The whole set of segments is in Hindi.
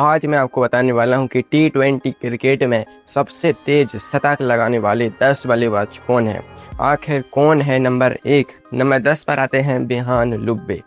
आज मैं आपको बताने वाला हूं कि T20 क्रिकेट में सबसे तेज शतक लगाने वाले 10 बल्लेबाज कौन हैं। आखिर कौन है नंबर 1। नंबर 10 पर आते हैं बिहान लुब्बे।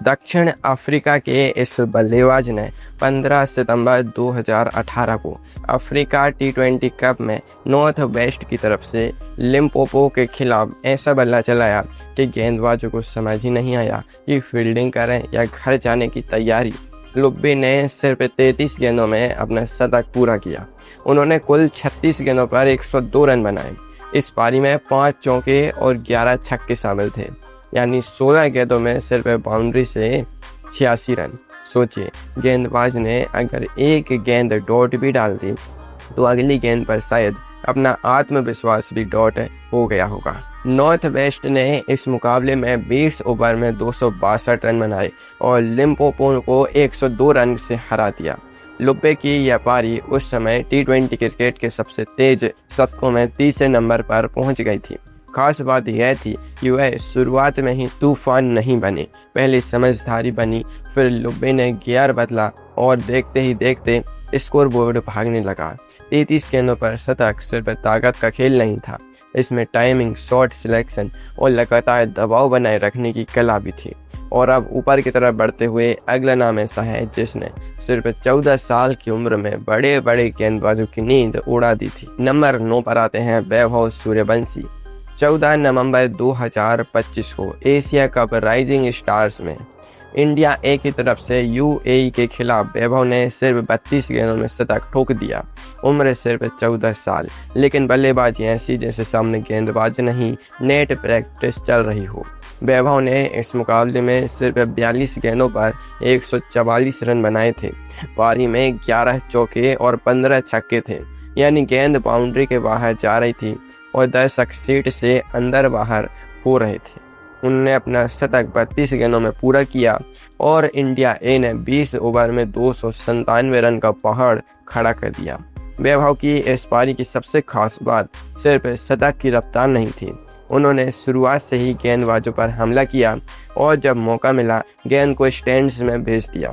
दक्षिण अफ्रीका के इस बल्लेबाज ने 15 सितंबर 2018 को अफ्रीका T20 कप में नॉर्थ वेस्ट की तरफ से लिम्पोपो के खिलाफ ऐसा बल्ला चलाया कि गेंदबाजों को समझ ही नहीं आया कि फील्डिंग करें या घर जाने की तैयारी। लुब्बे ने सिर्फ 33 गेंदों में अपना शतक पूरा किया। उन्होंने कुल 36 गेंदों पर 102 रन बनाए। इस पारी में 5 चौके और 11 छक्के शामिल थे, यानी 16 गेंदों में सिर्फ बाउंड्री से 86 रन। सोचिए, गेंदबाज ने अगर एक गेंद डॉट भी डाल दी तो अगली गेंद पर शायद अपना आत्मविश्वास भी डॉट हो गया होगा। नॉर्थ वेस्ट ने इस मुकाबले में 20 ओवर में 262 रन बनाए और लिम्पोपो को 102 रन से हरा दिया। लुब्बे की यह पारी उस समय T20 क्रिकेट के सबसे तेज शतकों में तीसरे नंबर पर पहुंच गई थी। खास बात यह थी कि वह शुरुआत में ही तूफान नहीं बने, पहले समझदारी बनी, फिर लुब्बे ने गियर बदला और देखते ही देखते स्कोर बोर्ड भागने लगा। 33 गेंदों पर शतक सिर्फ ताकत का खेल नहीं था, इसमें टाइमिंग, शॉट सिलेक्शन और लगातार दबाव बनाए रखने की कला भी थी। और अब ऊपर की तरफ बढ़ते हुए अगला नाम ऐसा है जिसने सिर्फ 14 साल की उम्र में बड़े बड़े गेंदबाजों की नींद उड़ा दी थी। नंबर 9 पर आते हैं वैभव सूर्यवंशी। 14 नवंबर 2025 को एशिया कप राइजिंग स्टार्स में इंडिया ए की तरफ से UAE के खिलाफ वैभव ने सिर्फ 32 गेंदों में शतक ठोक दिया। उम्र सिर्फ 14 साल, लेकिन बल्लेबाजी ऐसी जैसे सामने गेंदबाज नहीं, नेट प्रैक्टिस चल रही हो। वैभव ने इस मुकाबले में सिर्फ 42 गेंदों पर 144 रन बनाए थे। पारी में 11 चौके और 15 छक्के थे, यानी गेंद बाउंड्री के बाहर जा रही थी और दर्शक सीट से अंदर बाहर हो रहे थे। उन्होंने अपना शतक 32 गेंदों में पूरा किया और इंडिया ए ने 20 ओवर में 297 रन का पहाड़ खड़ा कर दिया। वैभव की इस पारी की सबसे खास बात सिर्फ शतक की रफ्तार नहीं थी। उन्होंने शुरुआत से ही गेंदबाजों पर हमला किया और जब मौका मिला गेंद को स्टैंड्स में भेज दिया।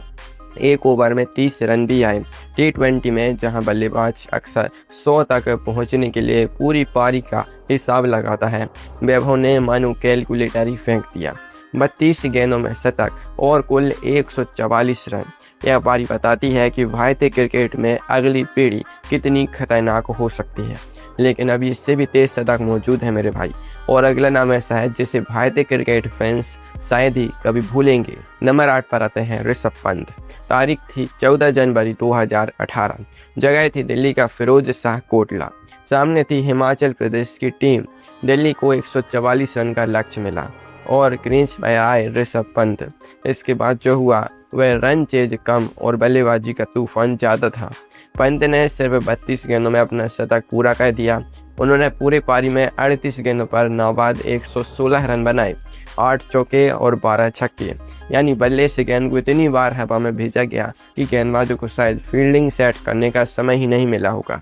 एक ओवर में 30 रन भी आए। T20 में जहां बल्लेबाज अक्सर 100 तक पहुंचने के लिए पूरी पारी का हिसाब लगाता है, वैभव ने मानो कैलकुलेटर ही फेंक दिया। 32 गेंदों में शतक और कुल 144 रन। यह पारी बताती है कि भारतीय क्रिकेट में अगली पीढ़ी कितनी खतरनाक हो सकती है, लेकिन अभी इससे भी तेज शतक मौजूद है मेरे भाई। और अगला नाम ऐसा है जिसे भारतीय क्रिकेट फैंस शायद ही कभी भूलेंगे। नंबर 8 पर आते हैं ऋषभ पंत। तारीख थी 14 जनवरी 2018। जगह थी दिल्ली का फिरोज शाह कोटला। सामने थी हिमाचल प्रदेश की टीम। दिल्ली को 144 रन का लक्ष्य मिला और क्रीज पर आए ऋषभ पंत। इसके बाद जो हुआ वह रन चेज कम और बल्लेबाजी का तूफान ज़्यादा था। पंत ने सिर्फ 32 गेंदों में अपना शतक पूरा कर दिया। उन्होंने पूरे पारी में 38 गेंदों पर नाबाद 116 रन बनाए, 8 चौके और 12 छक्के, यानी बल्ले से गेंद को इतनी बार हवा में भेजा गया कि गेंदबाजों को शायद फील्डिंग सेट करने का समय ही नहीं मिला होगा।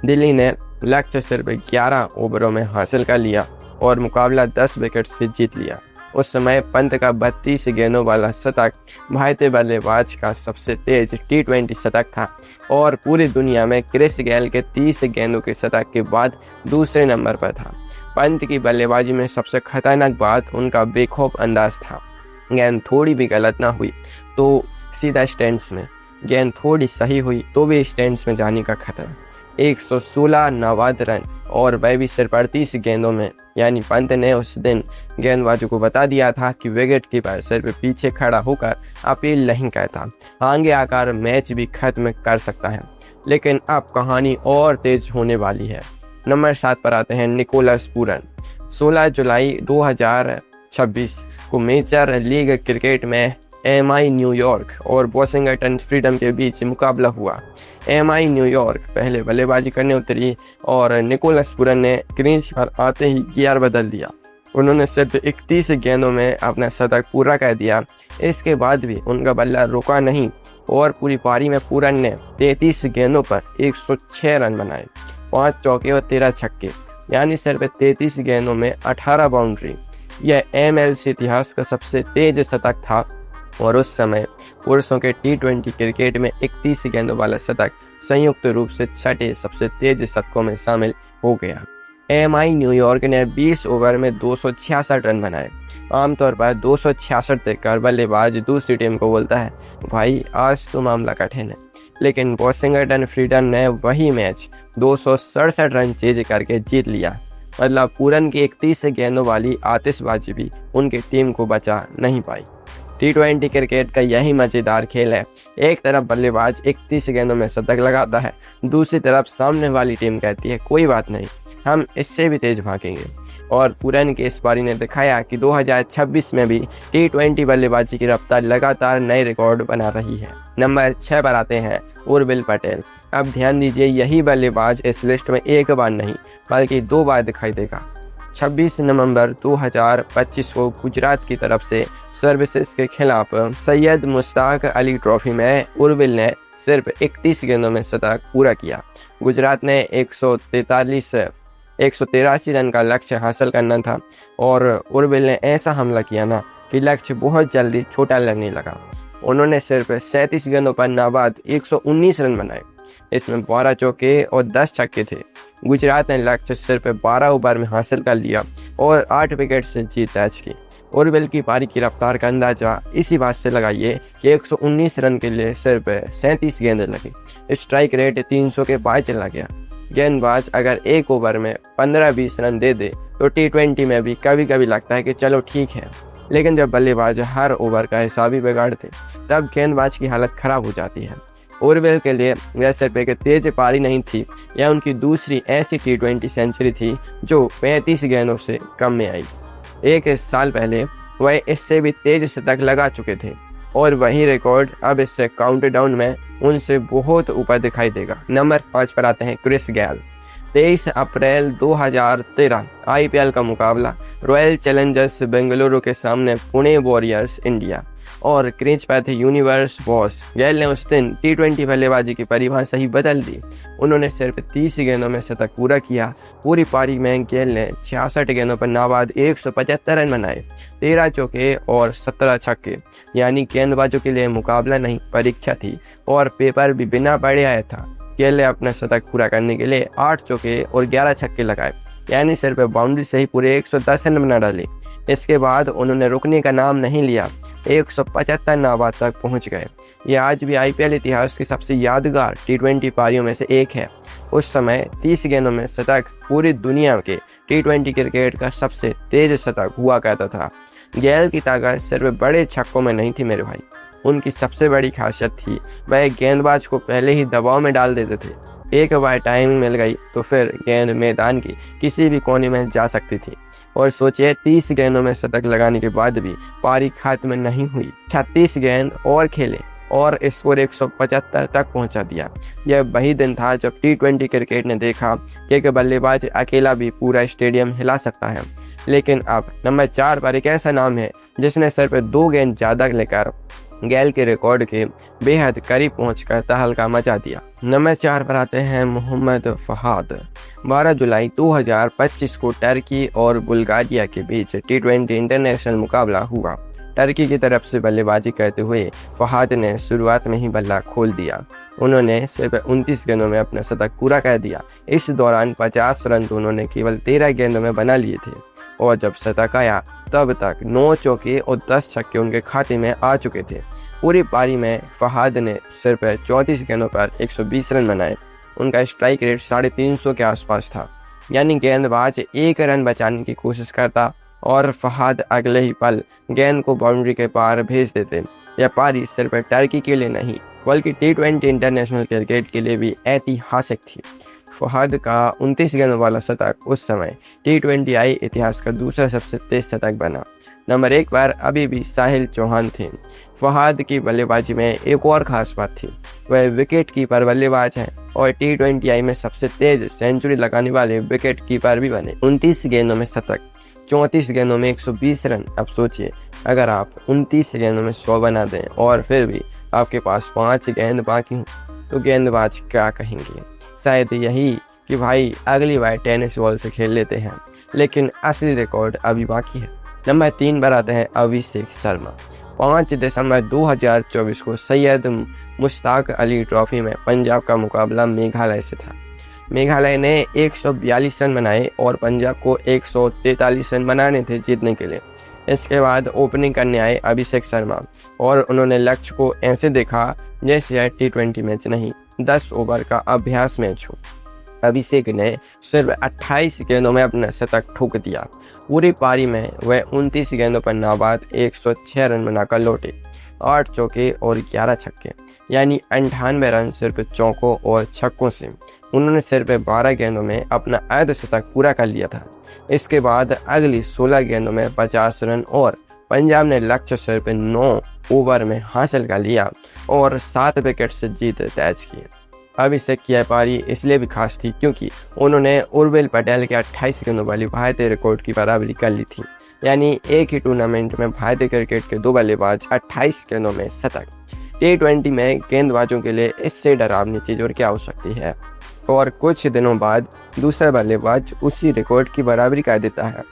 दिल्ली ने लक्ष्य सिर्फ 11 ओवरों में हासिल कर लिया और मुकाबला 10 विकेट से जीत लिया। उस समय पंत का 32 गेंदों वाला शतक भारतीय बल्लेबाज का सबसे तेज T20 शतक था और पूरी दुनिया में क्रिस गेल के 30 गेंदों के शतक के बाद दूसरे नंबर पर था। पंत की बल्लेबाजी में सबसे खतरनाक बात उनका बेखौफ अंदाज था। गेंद थोड़ी भी गलत ना हुई तो सीधा स्टैंड्स में, गेंद थोड़ी सही हुई तो भी स्टैंड्स में जाने का खतरा। 116 नाबाद रन और वह भी सिर्फ 38 गेंदों में, यानी पंत ने उस दिन गेंदबाजों को बता दिया था कि विकेट कीपर सिर्फ पीछे खड़ा होकर अपील नहीं करता, आगे आकर मैच भी खत्म कर सकता है। लेकिन अब कहानी और तेज होने वाली है। नंबर 7 पर आते हैं निकोलस पूरन। 16 जुलाई 2026 को मेजर लीग क्रिकेट में MI न्यूयॉर्क और वॉशिंगटन फ्रीडम के बीच मुकाबला हुआ। MI न्यूयॉर्क पहले बल्लेबाजी करने उतरी और निकोलस पूरन ने क्रीज पर आते ही गियर बदल दिया। उन्होंने सिर्फ 31 गेंदों में अपना शतक पूरा कर दिया। इसके बाद भी उनका बल्ला रुका नहीं और पूरी पारी में पूरन ने 33 गेंदों पर 106 रन बनाए, 5 चौके और 13 छक्के, यानी सिर्फ 33 गेंदों में 18 बाउंड्री। यह MLC इतिहास का सबसे तेज शतक था और उस समय पुरुषों के T20 क्रिकेट में 31 गेंदों वाला शतक संयुक्त रूप से छठे सबसे तेज शतकों में शामिल हो गया। MI न्यूयॉर्क ने 20 ओवर में 266 रन बनाए। आमतौर पर 266 देखकर बल्लेबाज दूसरी टीम को बोलता है, भाई आज तो मामला कठिन है, लेकिन वॉशिंगटन फ्रीडन ने वही मैच 267 रन चेज करके जीत लिया। मतलब पूरन की 31 गेंदों वाली आतिशबाजी भी उनकी टीम को बचा नहीं पाई। T20 क्रिकेट का यही मज़ेदार खेल है। एक तरफ बल्लेबाज 31 गेंदों में शतक लगाता है, दूसरी तरफ सामने वाली टीम कहती है कोई बात नहीं, हम इससे भी तेज भागेंगे। और पूरन की इस पारी ने दिखाया कि 2026 में भी T20 बल्लेबाजी की रफ्तार लगातार नए रिकॉर्ड बना रही है। नंबर 6 पर आते हैं उर्विल पटेल। अब ध्यान दीजिए, यही बल्लेबाज इस लिस्ट में एक बार नहीं बल्कि 2 बार दिखाई देगा। 26 नवंबर 2025 को गुजरात की तरफ से सर्विसेज के खिलाफ सैयद मुश्ताक अली ट्रॉफी में उर्विल ने सिर्फ 31 गेंदों में शतक पूरा किया। गुजरात ने 183 रन का लक्ष्य हासिल करना था और उर्विल ने ऐसा हमला किया ना कि लक्ष्य बहुत जल्दी छोटा लगने लगा। उन्होंने सिर्फ 37 गेंदों पर नाबाद 119 रन बनाए। इसमें 12 चौके और 10 छक्के थे। गुजरात ने लक्ष्य सिर्फ 12 ओवर में हासिल कर लिया और 8 विकेट से जीत दर्ज की। उर्विल की पारी की रफ्तार का अंदाजा इसी बात से लगाइए कि 119 रन के लिए सिर्फ 37 गेंदें लगी। स्ट्राइक रेट 300 के पार चला गया। गेंदबाज अगर एक ओवर में 15-20 रन दे दे तो T20 में भी कभी कभी लगता है कि चलो ठीक है, लेकिन जब बल्लेबाज हर ओवर का हिसाब ही बिगाड़ते तब गेंदबाज की हालत खराब हो जाती है। उर्विल के लिए यह सिर्फ एक तेज पारी नहीं थी, यह उनकी दूसरी ऐसी T20 सेंचुरी थी जो 35 गेंदों से कम में आई। एक साल पहले वह इससे भी तेज शतक लगा चुके थे और वही रिकॉर्ड अब इससे काउंटडाउन में उनसे बहुत ऊपर दिखाई देगा। नंबर 5 पर आते हैं क्रिस गेल। 23 अप्रैल 2013 IPL का मुकाबला रॉयल चैलेंजर्स बेंगलुरु के सामने पुणे वॉरियर्स इंडिया और क्रीज पर थे यूनिवर्स बॉस। गेल ने उस दिन T20 बल्लेबाजी की परिभाषा ही बदल दी। उन्होंने सिर्फ 30 गेंदों में शतक पूरा किया। पूरी पारी में गेल ने 66 गेंदों पर नाबाद 175 रन बनाए, 13 चौके और 17 छक्के। यानी गेंदबाजों के लिए मुकाबला नहीं परीक्षा थी और पेपर भी बिना पढ़े आया था। गेल ने अपना शतक पूरा करने के लिए 8 चौके और 11 छक्के लगाए, यानी सिर्फ बाउंड्री से ही पूरे 110 रन बना डाले। इसके बाद उन्होंने रुकने का नाम नहीं लिया, 175 नाबाद तक पहुंच गए। यह आज भी IPL इतिहास की सबसे यादगार T20 पारियों में से एक है। उस समय 30 गेंदों में शतक पूरी दुनिया के T20 क्रिकेट का सबसे तेज शतक हुआ करता था। गेल की ताकत सिर्फ बड़े छक्कों में नहीं थी मेरे भाई, उनकी सबसे बड़ी खासियत थी वह गेंदबाज को पहले ही दबाव में डाल देते थे। एक बार टाइमिंग मिल गई तो फिर गेंद मैदान की किसी भी कोने में जा सकती थी। और सोचिए 30 गेंदों में शतक लगाने के बाद भी पारी खत्म नहीं हुई। 36 गेंद और खेले और स्कोर 175 तक पहुंचा दिया। यह वही दिन था जब T20 क्रिकेट ने देखा कि एक बल्लेबाज अकेला भी पूरा स्टेडियम हिला सकता है। लेकिन अब नंबर 4 पर एक ऐसा नाम है जिसने सिर्फ 2 गेंद ज़्यादा लेकर गेल के रिकॉर्ड के बेहद करीब पहुंचकर तहलका मचा दिया। नंबर 4 पर आते हैं मोहम्मद फहाद। 12 जुलाई 2025 को टर्की और बुल्गारिया के बीच T20 इंटरनेशनल मुकाबला हुआ। टर्की की तरफ से बल्लेबाजी करते हुए फहाद ने शुरुआत में ही बल्ला खोल दिया। उन्होंने सिर्फ 29 गेंदों में अपना शतक पूरा कर दिया। इस दौरान 50 रन तो उन्होंने केवल 13 गेंदों में बना लिए थे और जब शतक आया तब तक 9 चौके और 10 छक्के उनके खाते में आ चुके थे। पूरी पारी में फहाद ने सिर्फ 34 गेंदों पर 120 रन बनाए। उनका स्ट्राइक रेट 350 के आसपास था, यानी गेंदबाज 1 रन बचाने की कोशिश करता और फहाद अगले ही पल गेंद को बाउंड्री के पार भेज देते। यह पारी सिर्फ टर्की के लिए नहीं बल्कि T20 इंटरनेशनल क्रिकेट के लिए भी ऐतिहासिक थी। फहाद का 29 गेंदों वाला शतक उस समय T20I इतिहास का दूसरा सबसे तेज शतक बना। नंबर 1 पर अभी भी साहिल चौहान थे। फहाद की बल्लेबाजी में एक और खास बात थी, वह विकेट कीपर बल्लेबाज हैं और T20I में सबसे तेज सेंचुरी लगाने वाले विकेट कीपर भी बने। 29 गेंदों में शतक, 34 गेंदों में 120 रन। अब सोचिए अगर आप 29 गेंदों में 100 बना दें और फिर भी आपके पास 5 गेंद बाकी हों तो गेंदबाज क्या कहेंगे? शायद यही कि भाई अगली बार टेनिस बॉल से खेल लेते हैं, लेकिन असली रिकॉर्ड अभी बाकी है। नंबर 3 पर आते हैं अभिषेक शर्मा। 5 दिसंबर 2024 को सैयद मुश्ताक अली ट्रॉफी में पंजाब का मुकाबला मेघालय से था। मेघालय ने 142 रन बनाए और पंजाब को 143 रन बनाने थे जीतने के लिए। इसके बाद ओपनिंग करने आए अभिषेक शर्मा और उन्होंने लक्ष्य को ऐसे देखा जैसे यह T20 मैच नहीं, 10 ओवर का अभ्यास मैच हो। अभिषेक ने सिर्फ 28 गेंदों में अपना शतक ठोक दिया। पूरी पारी में वह 29 गेंदों पर नाबाद 106 रन बनाकर लौटे, 8 चौके और 11 छक्के, यानी 98 रन सिर्फ चौकों और छक्कों से। उन्होंने सिर्फ 12 गेंदों में अपना अर्धशतक पूरा कर लिया था। इसके बाद अगली 16 गेंदों में 50 रन और पंजाब ने लक्ष्य सिर्फ 9 ओवर में हासिल कर लिया और 7 विकेट से जीत दर्ज की। अभिषेक की यह पारी इसलिए भी खास थी क्योंकि उन्होंने उर्विल पटेल के 28 गेंदों वाली भारतीय रिकॉर्ड की बराबरी कर ली थी, यानी एक ही टूर्नामेंट में भारतीय क्रिकेट के 2 बल्लेबाज 28 गेंदों में शतक। T20 में गेंदबाजों के लिए इससे डरावनी चीज़ और क्या हो सकती है। और कुछ दिनों बाद दूसरा बल्लेबाज उसी रिकॉर्ड की बराबरी कर देता है।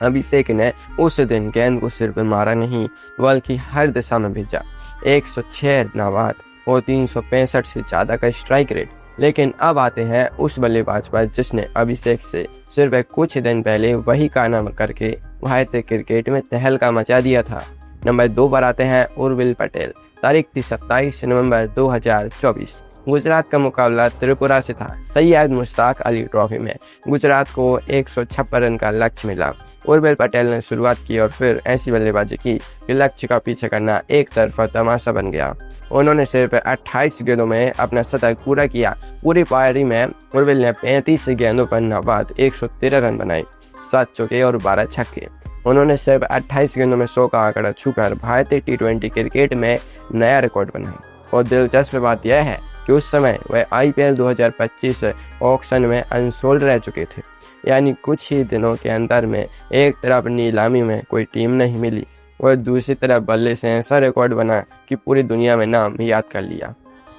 अभिषेक ने उस दिन गेंद को सिर्फ मारा नहीं बल्कि हर दिशा में भेजा, 106 नाबाद और 365 से ज़्यादा का स्ट्राइक रेट। लेकिन अब आते हैं उस बल्लेबाज पर जिसने अभिषेक से सिर्फ कुछ दिन पहले वही कारनामा करके भारतीय क्रिकेट में तहलका मचा दिया था। नंबर 2 पर आते हैं उर्विल पटेल। तारीख थी 27 नवंबर 2024। गुजरात का मुकाबला त्रिपुरा से था। सैयद मुश्ताक अली ट्रॉफी में गुजरात को 156 रन का लक्ष्य मिला। उर्विल पटेल ने शुरुआत की और फिर ऐसी बल्लेबाजी की कि लक्ष्य का पीछे करना एक तरफा तमाशा बन गया। उन्होंने सिर्फ 28 गेंदों में अपना शतक पूरा किया। पूरी पारी में उर्विल ने 35 गेंदों पर नाबाद 113 रन बनाए, 7 चौके और 12 छक्के। उन्होंने सिर्फ 28 गेंदों में 100 का आंकड़ा छूकर भारतीय T20 क्रिकेट में नया रिकॉर्ड बनाया। और दिलचस्प बात यह है कि उस समय वह IPL 2025 ऑक्शन में अनसोल्ड रह चुके थे, यानी कुछ ही दिनों के अंदर में एक तरफ नीलामी में कोई टीम नहीं मिली और दूसरी तरफ बल्ले से ऐसा रिकॉर्ड बना कि पूरी दुनिया में नाम भी याद कर लिया।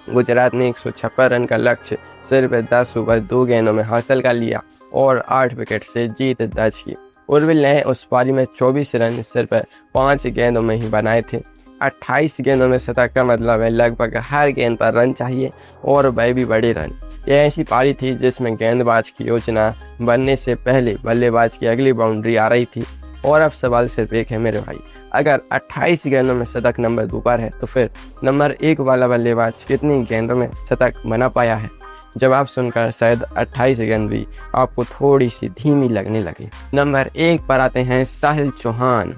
गुजरात ने 156 रन का लक्ष्य सिर्फ 10 ओवर 2 गेंदों में हासिल कर लिया और 8 विकेट से जीत दर्ज की। उर्विल ने उस पारी में 24 रन सिर्फ 5 गेंदों में ही बनाए थे। 28 गेंदों में शतक का मतलब है लगभग हर गेंद पर रन चाहिए और वह भी बड़े रन। यह ऐसी पारी थी जिसमें गेंदबाज की योजना बनने से पहले बल्लेबाज की अगली बाउंड्री आ रही थी। और अब सवाल सिर्फ एक है मेरे भाई, अगर 28 गेंदों में शतक नंबर 2 पर है तो फिर नंबर 1 वाला बल्लेबाज कितनी गेंदों में शतक बना पाया है? जवाब सुनकर शायद 28 गेंद भी आपको थोड़ी सी धीमी लगने लगी। नंबर 1 पर आते हैं साहिल चौहान।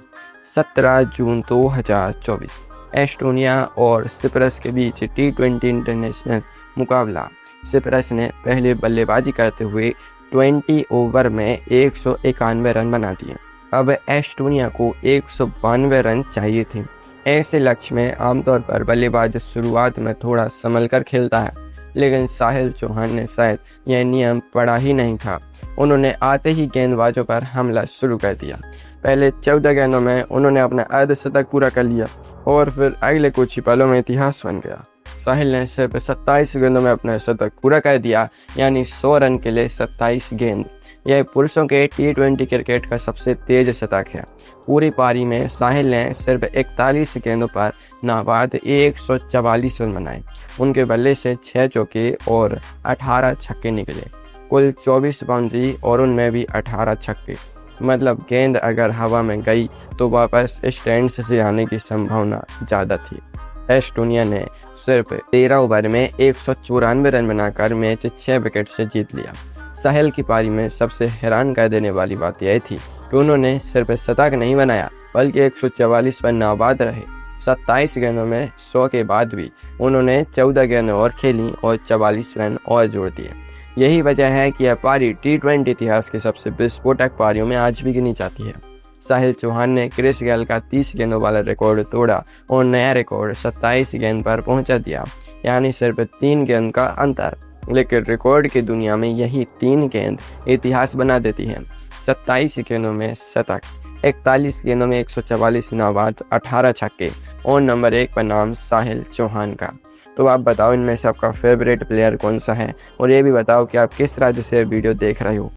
17 जून 2024 एस्टोनिया और सिप्रस के बीच T20 इंटरनेशनल मुकाबला। सिप्रस ने पहले बल्लेबाजी करते हुए 20 ओवर में 191 रन बना दिए। अब एस्टोनिया को 192 रन चाहिए थे। ऐसे लक्ष्य में आमतौर पर बल्लेबाज शुरुआत में थोड़ा संभल कर खेलता है, लेकिन साहिल चौहान ने शायद यह नियम पढ़ा ही नहीं था। उन्होंने आते ही गेंदबाजों पर हमला शुरू कर दिया। पहले 14 गेंदों में उन्होंने अपना अर्धशतक पूरा कर लिया और फिर अगले कुछ ही पलों में इतिहास बन गया। साहिल ने सिर्फ 27 गेंदों में अपना शतक पूरा कर दिया, यानी 100 रन के लिए 27 गेंद। यह पुरुषों के T20 क्रिकेट का सबसे तेज शतक है। पूरी पारी में साहिल ने सिर्फ 41 गेंदों पर नाबाद 144 रन बनाए। उनके बल्ले से 6 चौके और 18 छक्के निकले, कुल 24 बाउंड्री और उनमें भी 18 छक्के। मतलब गेंद अगर हवा में गई तो वापस स्टैंड से आने की संभावना ज़्यादा थी। एस्टोनिया ने सिर्फ 13 ओवर में 194 रन बनाकर मैच 6 विकेट से जीत लिया। साहिल की पारी में सबसे हैरान कर देने वाली बात यह थी कि उन्होंने सिर्फ शतक नहीं बनाया बल्कि 144 पर नाबाद रहे। 27 गेंदों में 100 के बाद भी उन्होंने 14 गेंदें और खेली और 44 रन और जोड़ दिए। यही वजह है कि यह पारी T20 इतिहास की सबसे विस्फोटक पारियों में आज भी गिनी जाती है। साहिल चौहान ने क्रिस गेल का 30 गेंदों वाला रिकॉर्ड तोड़ा और नया रिकॉर्ड 27 गेंद पर पहुंचा दिया, यानी सिर्फ 3 गेंद का अंतर। लेकिन रिकॉर्ड की दुनिया में यही 3 गेंद इतिहास बना देती है। 27 गेंदों में शतक, 41 गेंदों में 144 नाबाद, 18 छक्के और नंबर 1 पर नाम साहिल चौहान का। तो आप बताओ इनमें से आपका फेवरेट प्लेयर कौन सा है और ये भी बताओ कि आप किस राज्य से वीडियो देख रहे हो।